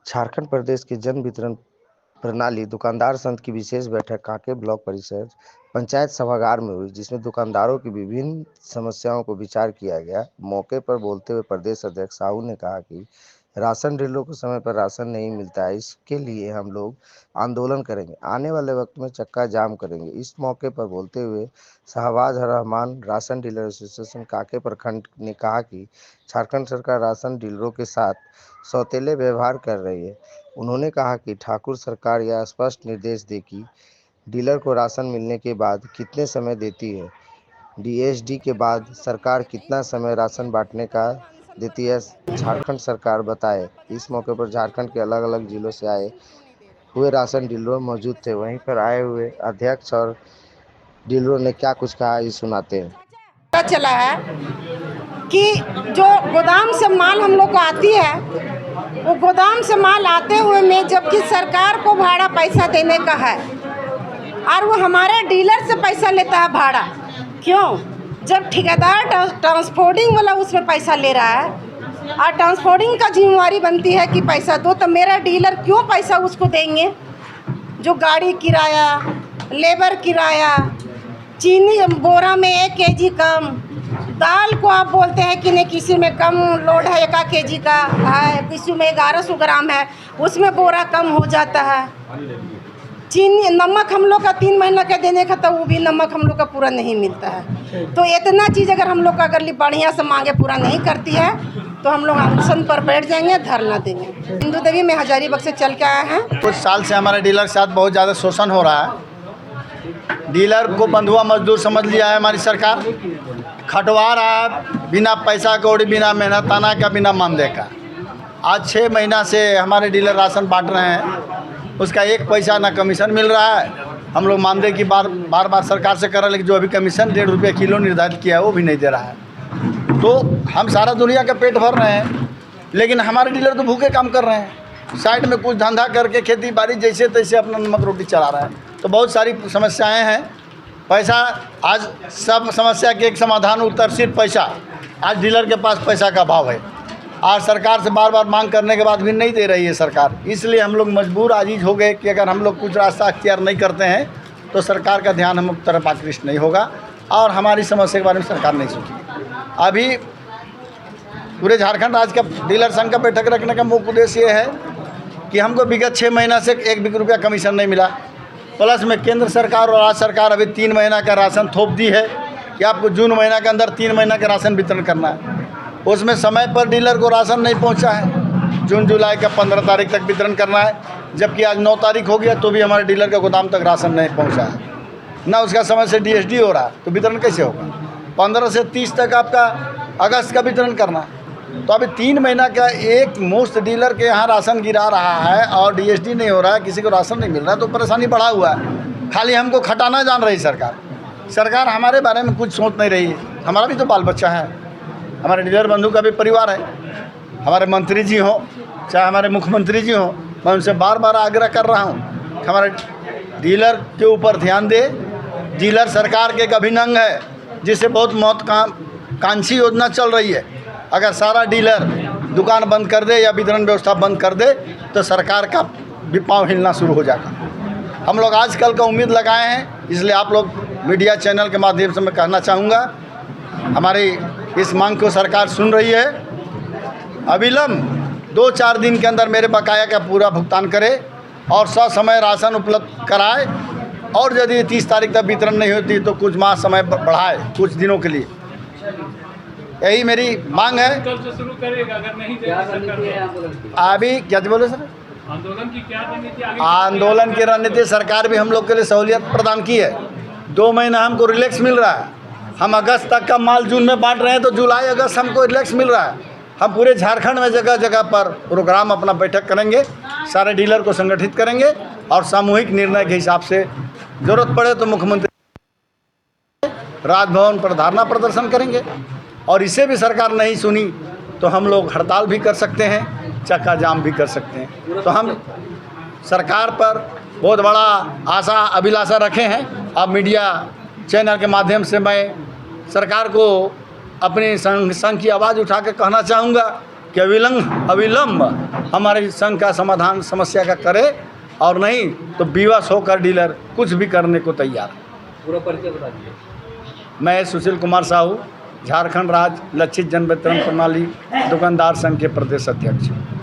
झारखंड प्रदेश की जन वितरण प्रणाली दुकानदार संघ की विशेष बैठक कांके ब्लॉक परिसर पंचायत सभागार में हुई, जिसमें दुकानदारों की विभिन्न समस्याओं को विचार किया गया। मौके पर बोलते हुए प्रदेश अध्यक्ष साहू ने कहा कि राशन डीलरों को समय पर राशन नहीं मिलता है, इसके लिए हम लोग आंदोलन करेंगे, आने वाले वक्त में चक्का जाम करेंगे। इस मौके पर बोलते हुए Shahbaz Rahman ration dealer association Kanke प्रखंड ने कहा कि झारखंड सरकार राशन डीलरों के साथ सौतेले व्यवहार कर रही है। उन्होंने कहा कि ठाकुर सरकार यह स्पष्ट निर्देश दे कि डीलर को राशन मिलने के बाद कितने समय देती है, डीएसडी के बाद सरकार कितना समय राशन बांटने का देती है, झारखंड सरकार बताए। इस मौके पर झारखंड के अलग अलग जिलों से आए हुए राशन डीलर मौजूद थे। वहीं पर आए हुए अध्यक्ष और डीलरों ने क्या कुछ कहा, ये सुनाते हैं। पता चला है कि जो गोदाम से माल हम लोग को आती है, वो गोदाम से माल आते हुए में जबकि सरकार को भाड़ा पैसा देने का है और वो हमारे डीलर से पैसा लेता है भाड़ा। क्यों? जब ठेकेदार ट्रांसपोर्टिंग वाला उसमें पैसा ले रहा है और ट्रांसपोर्टिंग का जिम्मेवारी बनती है कि पैसा दो, तो मेरा डीलर क्यों पैसा उसको देंगे? जो गाड़ी किराया, लेबर किराया, चीनी बोरा में 1 केजी कम, दाल को आप बोलते हैं कि नहीं किसी में कम लोड है, 1 केजी का है, किसी में 1100 ग्राम है, उसमें बोरा कम हो जाता है। चीनी नमक हम लोग का 3 महीना का देने का, तो वो भी नमक हम लोग का पूरा नहीं मिलता है। तो इतना चीज़ अगर हम लोग का अगर बढ़िया से मांगे पूरा नहीं करती है तो हम लोग अनशन पर बैठ जाएंगे, धरना देंगे। हिंदू देवी में हजारीबाग से चल के आए हैं। कुछ साल से हमारे डीलर के साथ बहुत ज़्यादा शोषण हो रहा है। डीलर को बंधुआ मजदूर समझ लिया है हमारी सरकार, खटवा रहा है बिना पैसा कौड़ी, बिना मेहनताना का, बिना मानदेय का। आज 6 महीना से हमारे डीलर राशन बांट रहे हैं, उसका 1 पैसा ना कमीशन मिल रहा है। हम लोग मानदेय की बार बार सरकार से कर रहे हैं, लेकिन जो अभी कमीशन 1.5 रुपये किलो निर्धारित किया है वो भी नहीं दे रहा है। तो हम सारा दुनिया का पेट भर रहे हैं, लेकिन हमारे डीलर तो भूखे काम कर रहे हैं, साइड में कुछ धंधा करके खेती बाड़ी जैसे तैसे अपना नमक रोटी चला रहा है। तो बहुत सारी समस्याएं हैं। पैसा, आज सब समस्या के एक समाधान उत्तर सिर्फ पैसा। आज डीलर के पास पैसा का अभाव है। आज सरकार से बार बार मांग करने के बाद भी नहीं दे रही है सरकार, इसलिए हम लोग मजबूर आजीज हो गए कि अगर हम लोग कुछ रास्ता अख्तियार नहीं करते हैं तो सरकार का ध्यान हम तरफ आकृष्ट नहीं होगा और हमारी समस्या के बारे में सरकार नहीं सोचेगी। अभी पूरे झारखंड राज्य का डीलर संघ का बैठक रखने का मुख्य उद्देश्य ये है कि हमको विगत 6 महीना से 1 भी रुपया कमीशन नहीं मिला। प्लस में केंद्र सरकार और राज्य सरकार अभी 3 महीना का राशन थोप दी है कि आपको जून महीना के अंदर 3 महीना का राशन वितरण करना है। उसमें समय पर डीलर को राशन नहीं पहुंचा है। जून जुलाई का 15 तारीख तक वितरण करना है, जबकि आज 9 तारीख हो गया तो भी हमारे डीलर के गोदाम तक राशन नहीं पहुंचा है, ना उसका समय से डीएसडी हो रहा है। तो वितरण कैसे होगा? 15 से 30 तक आपका अगस्त का वितरण करना है। तो अभी 3 महीना का एक मुश्त डीलर के यहाँ राशन गिरा रहा है और डीएसडी नहीं हो रहा है, किसी को राशन नहीं मिल रहा है, तो परेशानी बढ़ा हुआ है। खाली हमको खटाना जान रही सरकार हमारे बारे में कुछ सोच नहीं रही है। हमारा भी तो बाल बच्चा है, हमारे डीलर बंधु का भी परिवार है। हमारे मंत्री जी हों चाहे हमारे मुख्यमंत्री जी हों, मैं उनसे बार बार आग्रह कर रहा हूँ कि हमारे डीलर के ऊपर ध्यान दे। डीलर सरकार के एक अभिन्न अंग है, जिससे बहुत महत्वाकांक्षी योजना चल रही है। अगर सारा डीलर दुकान बंद कर दे या वितरण व्यवस्था बंद कर दे तो सरकार का भी पाँव हिलना शुरू हो जाएगा। हम लोग आजकल का उम्मीद लगाए हैं, इसलिए आप लोग मीडिया चैनल के माध्यम से मैं कहना चाहूँगा, हमारी इस मांग को सरकार सुन रही है। अविलंब 2-4 दिन के अंदर मेरे बकाया का पूरा भुगतान करे और ससमय राशन उपलब्ध कराए, और यदि 30 तारीख तक वितरण नहीं होती तो कुछ माह समय बढ़ाए कुछ दिनों के लिए। यही मेरी मांग है। कब से शुरू करेगा अगर नहीं देगी? अभी क्या बोले सर? आंदोलन की क्या रणनीति? आंदोलन की रणनीति सरकार भी हम लोग के लिए सहूलियत प्रदान की है। 2 महीना हमको रिलैक्स मिल रहा है। हम अगस्त तक का माल जून में बांट रहे हैं, तो जुलाई अगस्त हमको रिलैक्स मिल रहा है। हम पूरे झारखंड में जगह जगह पर प्रोग्राम अपना बैठक करेंगे, सारे डीलर को संगठित करेंगे और सामूहिक निर्णय के हिसाब से जरूरत पड़े तो मुख्यमंत्री राजभवन पर धरना प्रदर्शन करेंगे। और इसे भी सरकार नहीं सुनी तो हम लोग हड़ताल भी कर सकते हैं, चक्का जाम भी कर सकते हैं। तो हम सरकार पर बहुत बड़ा आशा अभिलाषा रखे हैं। अब मीडिया चैनल के माध्यम से मैं सरकार को अपने संघ की आवाज़ उठा के कहना चाहूँगा कि अविलंब हमारे संघ का समाधान समस्या का करे, और नहीं तो विवश होकर डीलर कुछ भी करने को तैयार है। पूरा परिचय बता दीजिए। मैं सुशील कुमार साहू, झारखंड राज्य लक्षित जन वितरण प्रणाली दुकानदार संघ के प्रदेश अध्यक्ष हूँ।